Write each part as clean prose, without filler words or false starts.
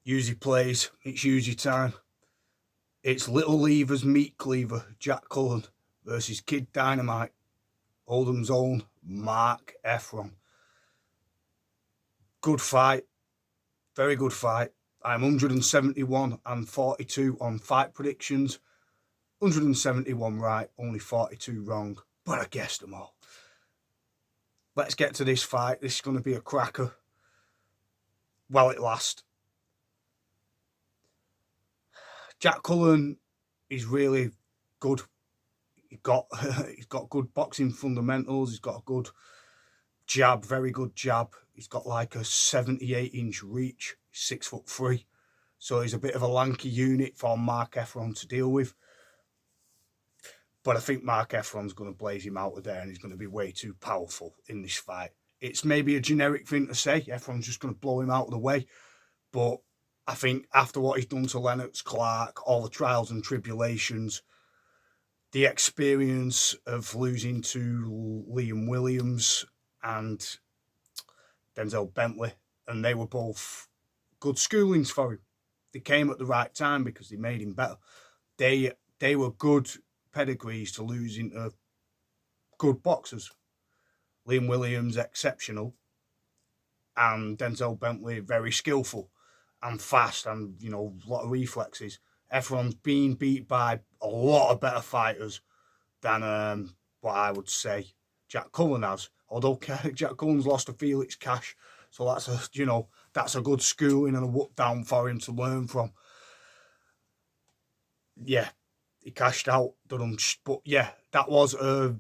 Uzi plays. It's Uzi time. It's Little Lever's meat cleaver, Jack Cullen, versus Kid Dynamite, Oldham's own Mark Heffron. Good fight. Very good fight. I'm 171 and 42 on fight predictions. 171 right, only 42 wrong. But I guessed them all. Let's get to this fight. This is going to be a cracker. While it lasts. Jack Cullen is really good. He's got good boxing fundamentals. He's got a good jab, very good jab. He's got like a 78-inch reach. He's 6'3", so he's a bit of a lanky unit for Mark Heffron to deal with. But I think Mark Heffron's going to blaze him out of there, and he's going to be way too powerful in this fight. It's maybe a generic thing to say. Heffron's just going to blow him out of the way, but I think after what he's done to Lennox Clark, all the trials and tribulations, the experience of losing to Liam Williams and Denzel Bentley, and they were both good schoolings for him. They came at the right time because they made him better. They were good pedigrees to lose into good boxers. Liam Williams, exceptional, and Denzel Bentley, very skillful and fast, and a lot of reflexes. Heffron's been beat by a lot of better fighters than what I would say Jack Cullen has. Although Jack Cullen's lost to Felix Cash, so that's a good schooling and a whoop down for him to learn from. Yeah, he cashed out, but yeah, that was a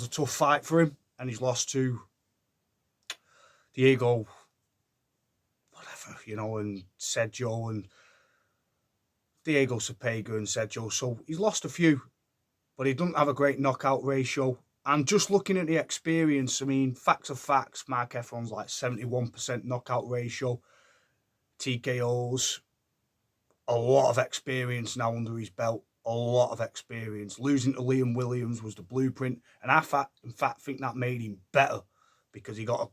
tough fight for him, and he's lost to Diego, and Sergio, and Diego Cepeda and Sergio. So he's lost a few, but he doesn't have a great knockout ratio. And just looking at the experience, I mean, facts are facts. Mark Heffron's like 71% knockout ratio, TKOs, a lot of experience now under his belt, a lot of experience. Losing to Liam Williams was the blueprint, and I in fact think that made him better because he got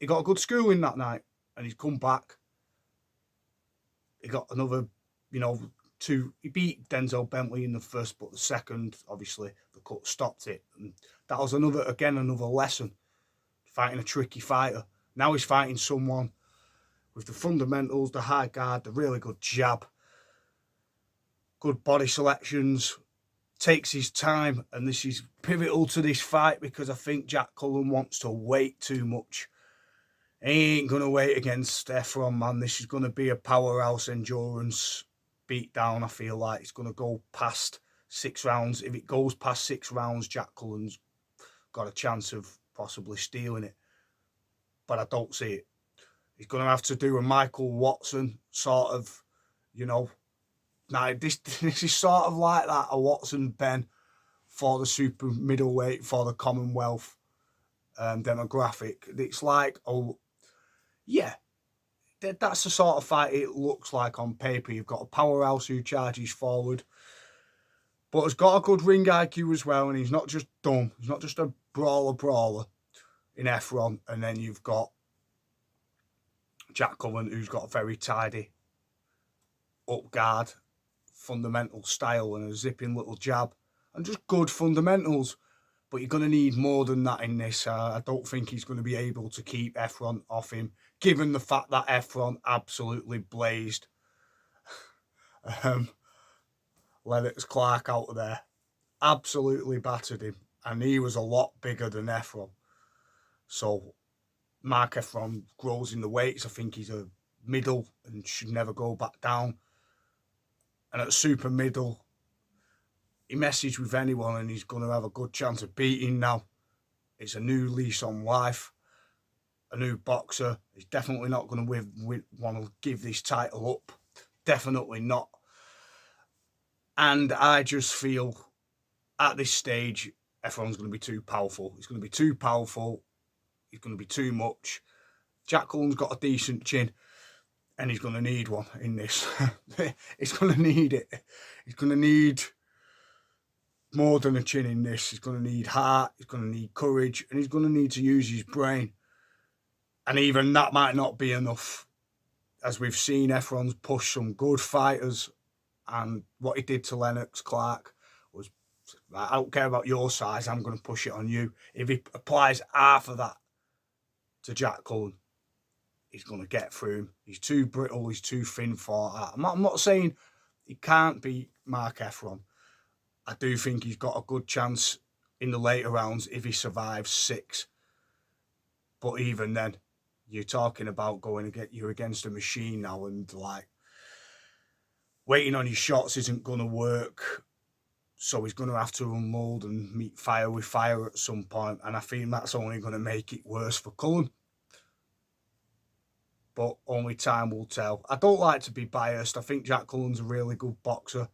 a good schooling that night, and he's come back. He got another, he beat Denzel Bentley in the first, but the second, obviously, the cut stopped it. And that was another lesson, fighting a tricky fighter. Now he's fighting someone with the fundamentals, the high guard, the really good jab, good body selections, takes his time, and this is pivotal to this fight because I think Jack Cullen wants to wait too much. He ain't going to wait against Heffron, man. This is going to be a powerhouse endurance beatdown. I feel like it's going to go past 6 rounds. If it goes past 6 rounds, Jack Cullen's got a chance of possibly stealing it. But I don't see it. He's going to have to do a Michael Watson sort of, Now, this is sort of like that, a Watson-Ben for the super middleweight, for the Commonwealth demographic. It's like, that's the sort of fight it looks like on paper. You've got a powerhouse who charges forward, but has got a good ring IQ as well, and he's not just dumb. He's not just a brawler in Heffron. And then you've got Jack Cullen, who's got a very tidy up guard, fundamental style, and a zipping little jab, and just good fundamentals. But you're going to need more than that in this. I don't think he's going to be able to keep Heffron off him, given the fact that Heffron absolutely blazed Lennox Clark out of there. Absolutely battered him. And he was a lot bigger than Heffron. So Mark Heffron grows in the weights. I think he's a middle and should never go back down. And at super middle, he messes with anyone and he's going to have a good chance of beating now. It's a new lease on life, a new boxer. He's definitely not going to want to give this title up. Definitely not. And I just feel at this stage, Heffron's going to be too powerful. He's going to be too powerful. He's going to be too much. Jack Cullen's got a decent chin, and he's going to need one in this. He's going to need it. He's going to need more than a chin in this. He's going to need heart, he's going to need courage, and he's going to need to use his brain. And even that might not be enough. as we've seen, Heffron's pushed some good fighters, and what he did to Lennox Clark was, I don't care about your size, I'm going to push it on you. If he applies half of that to Jack Cullen, he's going to get through him. He's too brittle, he's too thin for that. I'm not saying he can't beat Mark Heffron. I do think he's got a good chance in the later rounds if he survives 6. But even then, you're talking about you're against a machine now, and like waiting on your shots isn't going to work. So he's going to have to unload and meet fire with fire at some point, and I think that's only going to make it worse for Cullen. But only time will tell. I don't like to be biased. I think Jack Cullen's a really good boxer.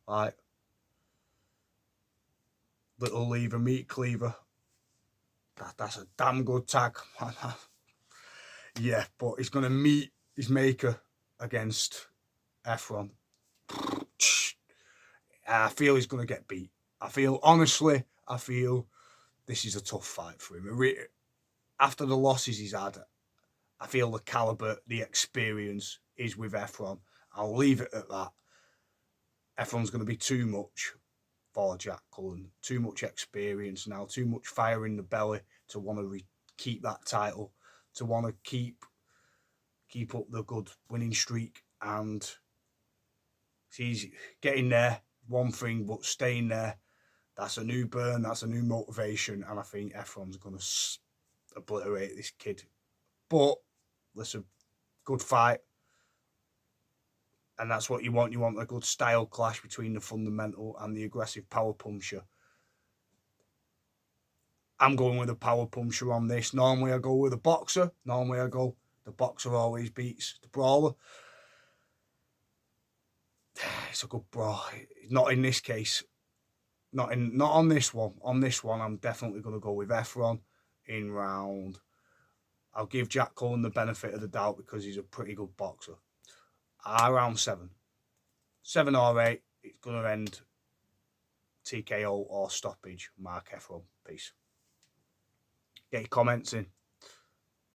Like, little lever, meat cleaver. That's a damn good tag. Yeah, but he's going to meet his maker against Heffron. I feel he's going to get beat. Honestly, I feel this is a tough fight for him. After the losses he's had, I feel the calibre, the experience is with Heffron. I'll leave it at that. Heffron's going to be too much for Jack Cullen. Too much experience now, too much fire in the belly to want to keep that title, to want to keep up the good winning streak. And he's getting there, one thing, but staying there, that's a new burn, that's a new motivation, and I think Heffron's going to obliterate this kid. But, listen, good fight. And that's what you want. You want a good style clash between the fundamental and the aggressive power puncher. I'm going with a power puncher on this. Normally I go with a boxer. The boxer always beats the brawler. It's a good brawl. Not in this case. Not on this one. On this one, I'm definitely going to go with Heffron in round. I'll give Jack Cullen the benefit of the doubt because he's a pretty good boxer. Round 7. 7 or 8, it's going to end TKO or stoppage. Mark Heffron. Peace. Get your comments in.